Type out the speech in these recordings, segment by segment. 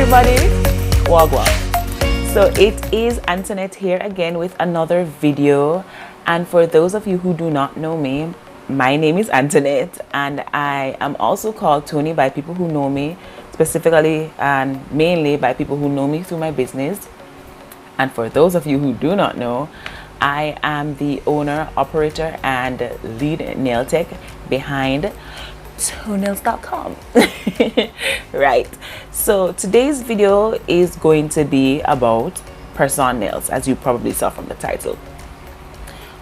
everybody, wagwan. So it is Antoinette here again with another video, and for those of you who do not know me, my name is Antoinette and I am also called Tony by people who know me, specifically and mainly by people who know me through my business. And for those of you who do not know, I am the owner, operator and lead nail tech behind toenails.com. Right, so today's video is going to be about press-on nails, as you probably saw from the title.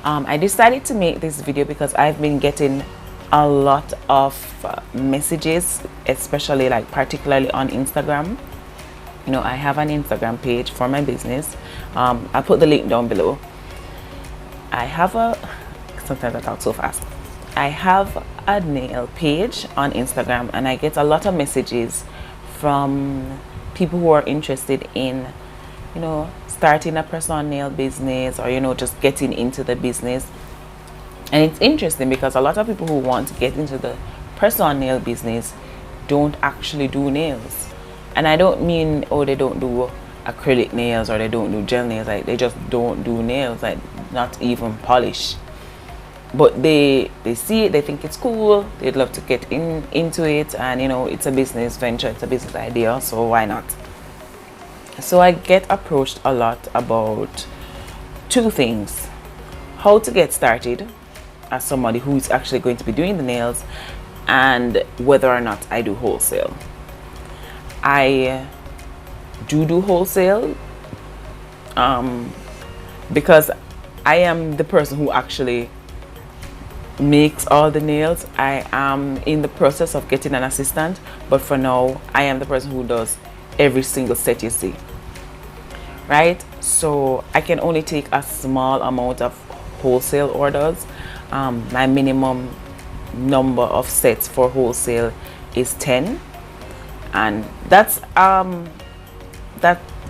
I decided to make this video because I've been getting a lot of messages, especially like particularly on Instagram. You know, I have an Instagram page for my business. I'll put the link down below. Sometimes I talk so fast. I have a nail page on Instagram and I get a lot of messages from people who are interested in, you know, starting a press-on nail business, or, you know, just getting into the business. And it's interesting because a lot of people who want to get into the press-on nail business don't actually do nails. And I don't mean, oh, they don't do acrylic nails or they don't do gel nails, like they just don't do nails, like not even polish. But they see it, they think it's cool, they'd love to get into it, and you know, it's a business venture, it's a business idea, so why not? So I get approached a lot about two things: how to get started as somebody who is actually going to be doing the nails, and whether or not I do wholesale. I do wholesale because I am the person who actually makes all the nails. I am in the process of getting an assistant, but for now I am the person who does every single set you see, right? So I can only take a small amount of wholesale orders. My minimum number of sets for wholesale is 10, and that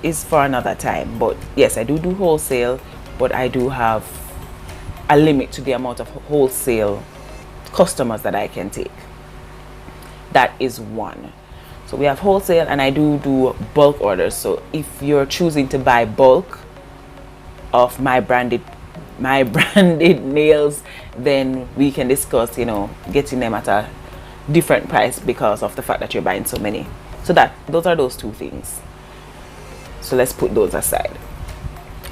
is for another time. But yes, I do wholesale, but I do have a limit to the amount of wholesale customers that I can take. That is one. So we have wholesale, and I do bulk orders. So if you're choosing to buy bulk of my branded nails, then we can discuss, you know, getting them at a different price because of the fact that you're buying so many. So those are those two things. So let's put those aside.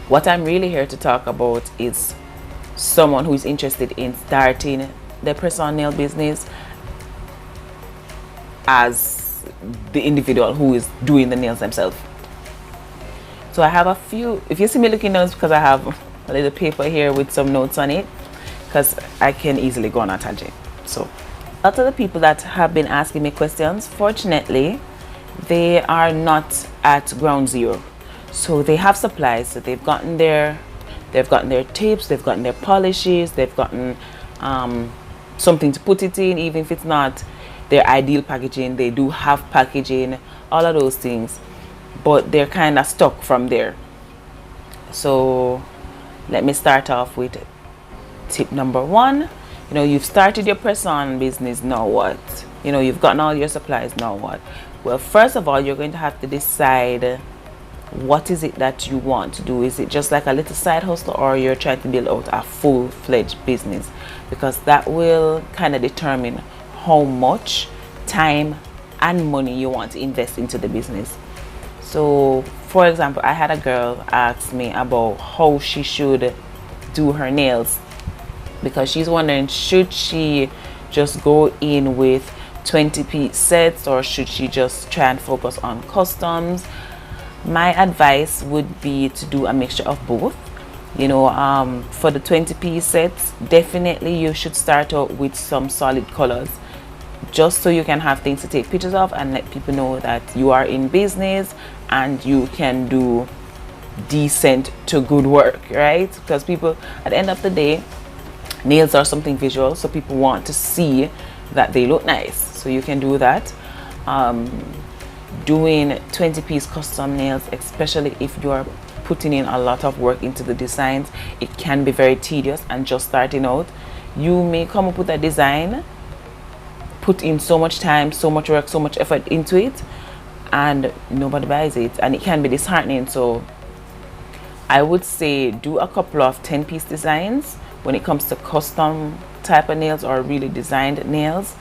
What I'm really here to talk about is someone who is interested in starting the press-on nail business as the individual who is doing the nails themselves. So I have a few, if you see me looking down, it's because I have a little paper here with some notes on it, because I can easily go on a tangent. So a lot of the people that have been asking me questions, fortunately, they are not at ground zero. So they have supplies, so they've gotten their tapes, they've gotten their polishes, they've gotten something to put it in, even if it's not their ideal packaging. They do have packaging, all of those things, but they're kind of stuck from there. So let me start off with tip number one. You know, you've started your press-on business, now what? You know, you've gotten all your supplies, now what? Well, first of all, you're going to have to decide, what is it that you want to do? Is it just like a little side hustle, or you're trying to build out a full-fledged business? Because that will kind of determine how much time and money you want to invest into the business. So for example, I had a girl ask me about how she should do her nails, because she's wondering, should she just go in with 20-piece sets, or should she just try and focus on customs? My advice would be to do a mixture of both. You know, for the 20-piece sets, definitely you should start out with some solid colors, just so you can have things to take pictures of and let people know that you are in business and you can do decent to good work, right? Because people, at the end of the day, nails are something visual, so people want to see that they look nice. So you can do that. Doing 20-piece custom nails, especially if you are putting in a lot of work into the designs, it can be very tedious. And just starting out, you may come up with a design, put in so much time, so much work, so much effort into it, and nobody buys it, and it can be disheartening. So I would say do a couple of 10-piece designs when it comes to custom type of nails or really designed nails,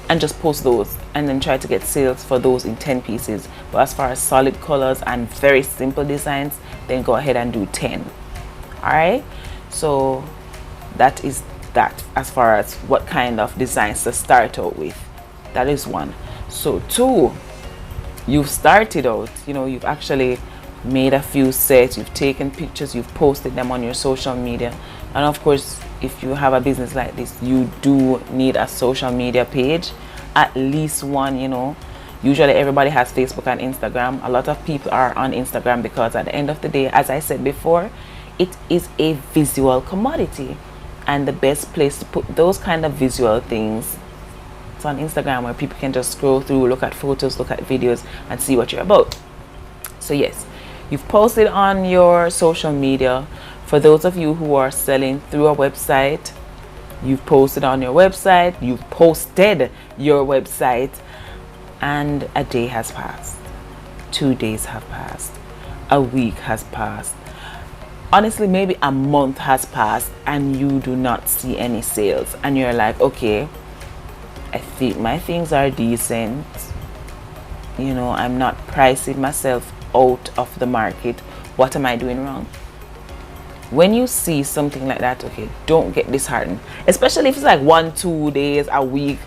and just post those and then try to get sales for those in 10 pieces. But as far as solid colors and very simple designs, then go ahead and do 10. All right, so that is that as far as what kind of designs to start out with. That is one. So two, you've started out, you know, you've actually made a few sets, you've taken pictures, you've posted them on your social media. And of course, if you have a business like this, you do need a social media page, at least one. You know, usually everybody has Facebook and Instagram. A lot of people are on Instagram because at the end of the day, as I said before, it is a visual commodity, and the best place to put those kind of visual things is on Instagram, where people can just scroll through, look at photos, look at videos, and see what you're about. So yes, you've posted on your social media. For those of you who are selling through a website, you've posted on your website, you've posted your website, and a day has passed, 2 days have passed, a week has passed, honestly maybe a month has passed, and you do not see any sales. And you're like, okay, I think my things are decent, you know, I'm not pricing myself out of the market, what am I doing wrong? When you see something like that, okay, don't get disheartened, especially if it's like 1-2 days, a week,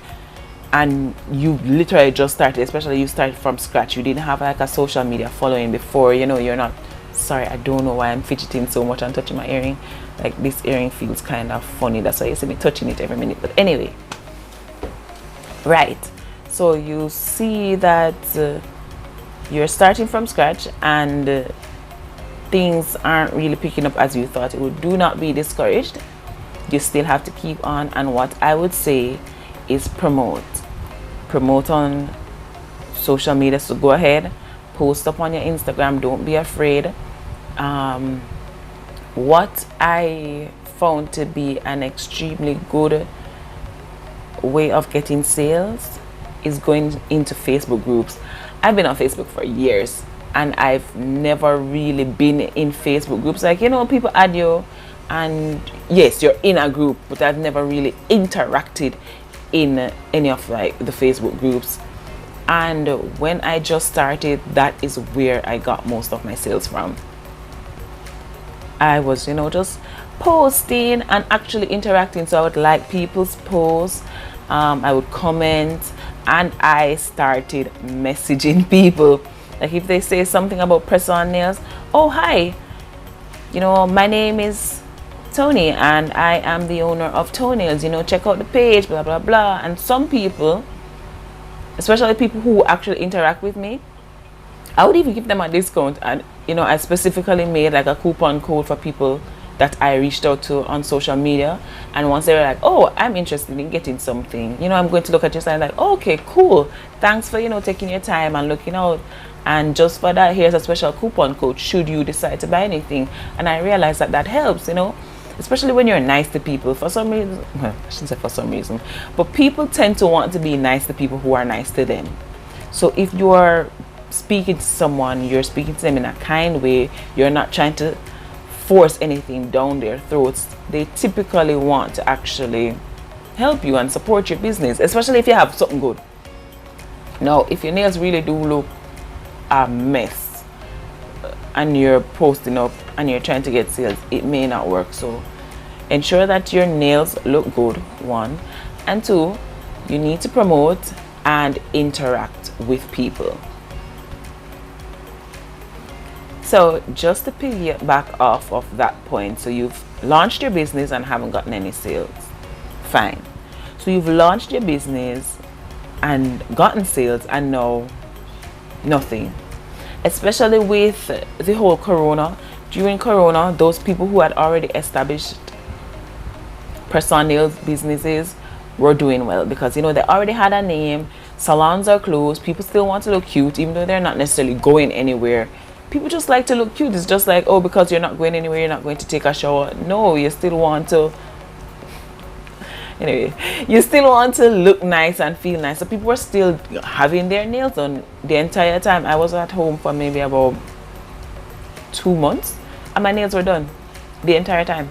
and you literally just started, especially you started from scratch, you didn't have like a social media following before, you know, you're not, sorry, I don't know why I'm fidgeting so much and touching my earring, like this earring feels kind of funny, that's why you see me touching it every minute. But anyway, right, so you see that you're starting from scratch, and things aren't really picking up as you thought it would. Do not be discouraged, you still have to keep on. And what I would say is promote on social media. So go ahead, post up on your Instagram, don't be afraid. What I found to be an extremely good way of getting sales is going into Facebook groups. I've been on Facebook for years, and I've never really been in Facebook groups. Like, you know, people add you, and yes, you're in a group, but I've never really interacted in any of like the Facebook groups. And when I just started, that is where I got most of my sales from. I was, you know, just posting and actually interacting. So I would like people's posts, I would comment, and I started messaging people. Like if they say something about press-on nails, oh hi, you know, my name is Tony and I am the owner of Toenails, you know, check out the page, blah blah blah. And some people, especially people who actually interact with me, I would even give them a discount. And you know, I specifically made like a coupon code for people that I reached out to on social media. And once they were like, oh, I'm interested in getting something, you know, I'm going to look at your site, like, oh, okay, cool, thanks for, you know, taking your time and looking out. And just for that, here's a special coupon code should you decide to buy anything. And I realized that that helps, you know, especially when you're nice to people. For some reason, well, I shouldn't say for some reason, but people tend to want to be nice to people who are nice to them. So if you are speaking to someone, you're speaking to them in a kind way, you're not trying to force anything down their throats, they typically want to actually help you and support your business, especially if you have something good. Now, if your nails really do look a mess and you're posting up and you're trying to get sales, it may not work. So ensure that your nails look good, 1, and 2, you need to promote and interact with people. So just to piggyback off of that point, so you've launched your business and haven't gotten any sales, fine. So you've launched your business and gotten sales, and now nothing. Especially with the whole corona. During corona, those people who had already established press-on nails businesses were doing well, because you know they already had a name, salons are closed, people still want to look cute even though they're not necessarily going anywhere. People just like to look cute. It's just like, oh, because you're not going anywhere, you're not going to take a shower. No, you still want to Anyway, you still want to look nice and feel nice. So people were still having their nails done the entire time. I was at home for maybe about 2 months and my nails were done the entire time.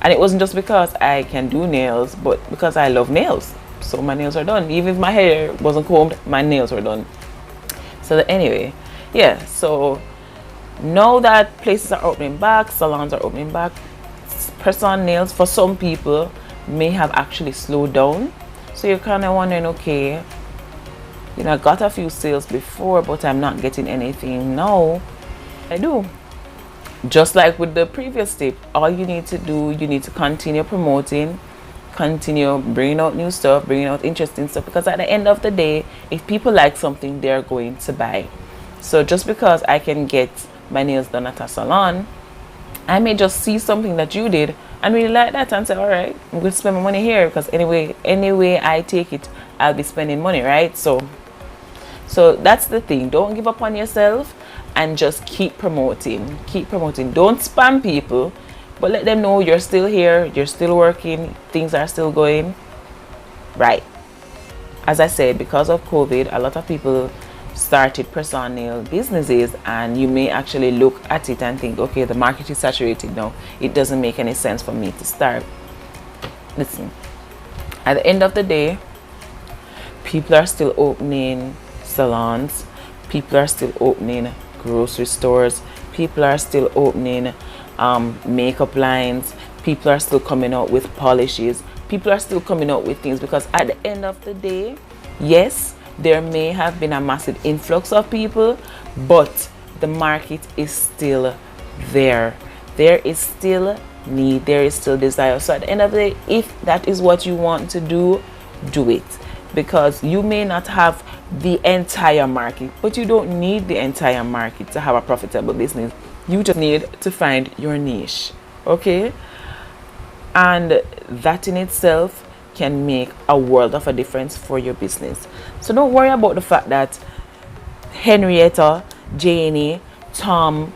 And it wasn't just because I can do nails, but because I love nails. So my nails are done. Even if my hair wasn't combed, my nails were done. So anyway, yeah, so now that places are opening back, salons are opening back, press-on nails for some people may have actually slowed down. So you're kind of wondering, okay, you know, I got a few sales before, but I'm not getting anything now. I do. Just like with the previous tip, all you need to do, you need to continue promoting, continue bringing out new stuff, bringing out interesting stuff, because at the end of the day, if people like something, they're going to buy. So just because I can get my nails done at a salon, I may just see something that you did and really like that and say, all right, I'm going to spend my money here, because anyway I take it, I'll be spending money, right? So that's the thing. Don't give up on yourself and just keep promoting. Don't spam people, but let them know you're still here, you're still working, things are still going right. As I said, because of COVID, a lot of people started press-on nail businesses, and you may actually look at it and think, okay, the market is saturated now, it doesn't make any sense for me to start. Listen, at the end of the day, people are still opening salons, people are still opening grocery stores, people are still opening makeup lines, people are still coming out with polishes, people are still coming out with things, because at the end of the day, yes, there may have been a massive influx of people, but the market is still there. There is still need, there is still desire. So at the end of the day, if that is what you want to do, do it. Because you may not have the entire market, but you don't need the entire market to have a profitable business. You just need to find your niche, okay? And that in itself can make a world of a difference for your business. So don't worry about the fact that Henrietta, Janie, Tom,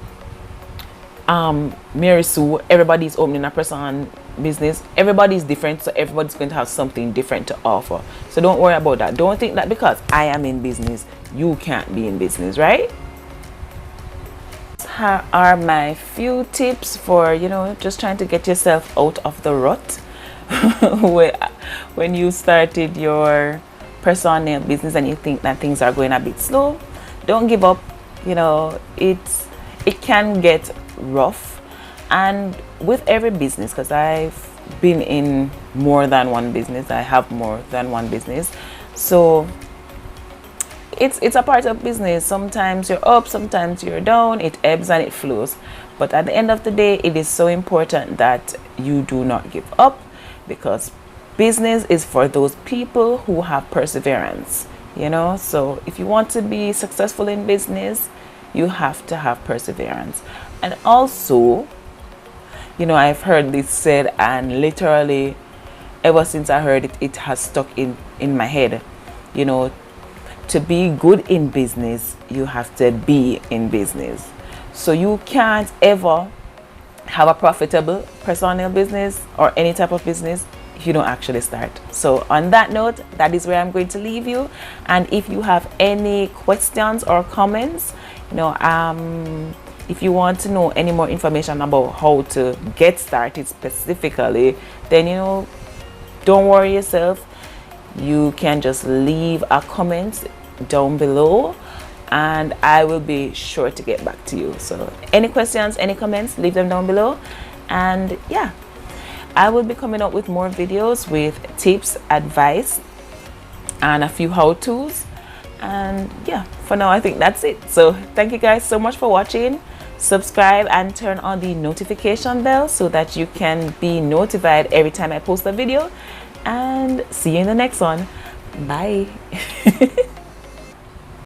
Mary Sue, everybody's opening a press-on business. Everybody's different, so everybody's going to have something different to offer. So don't worry about that. Don't think that because I am in business, you can't be in business, right? Here are my few tips for, you know, just trying to get yourself out of the rut when you started your press-on nail business and you think that things are going a bit slow. Don't give up. You know, it can get rough, and with every business, because I've been in more than one business, I have more than one business, so it's a part of business. Sometimes you're up, sometimes you're down, it ebbs and it flows, but at the end of the day, it is so important that you do not give up, because business is for those people who have perseverance, you know. So if you want to be successful in business, you have to have perseverance. And also, you know, I've heard this said, and literally ever since I heard it, it has stuck in my head. You know, to be good in business, you have to be in business. So you can't ever have a profitable press-on nail business or any type of business if you don't actually start. So on that note, that is where I'm going to leave you. And if you have any questions or comments, you know, if you want to know any more information about how to get started specifically, then, you know, don't worry yourself. You can just leave a comment down below and I will be sure to get back to you. So any questions, any comments, leave them down below. And yeah, I will be coming up with more videos with tips, advice, and a few how-tos. And yeah, for now I think that's it. So thank you guys so much for watching. Subscribe and turn on the notification bell so that you can be notified every time I post a video. And see you in the next one. Bye.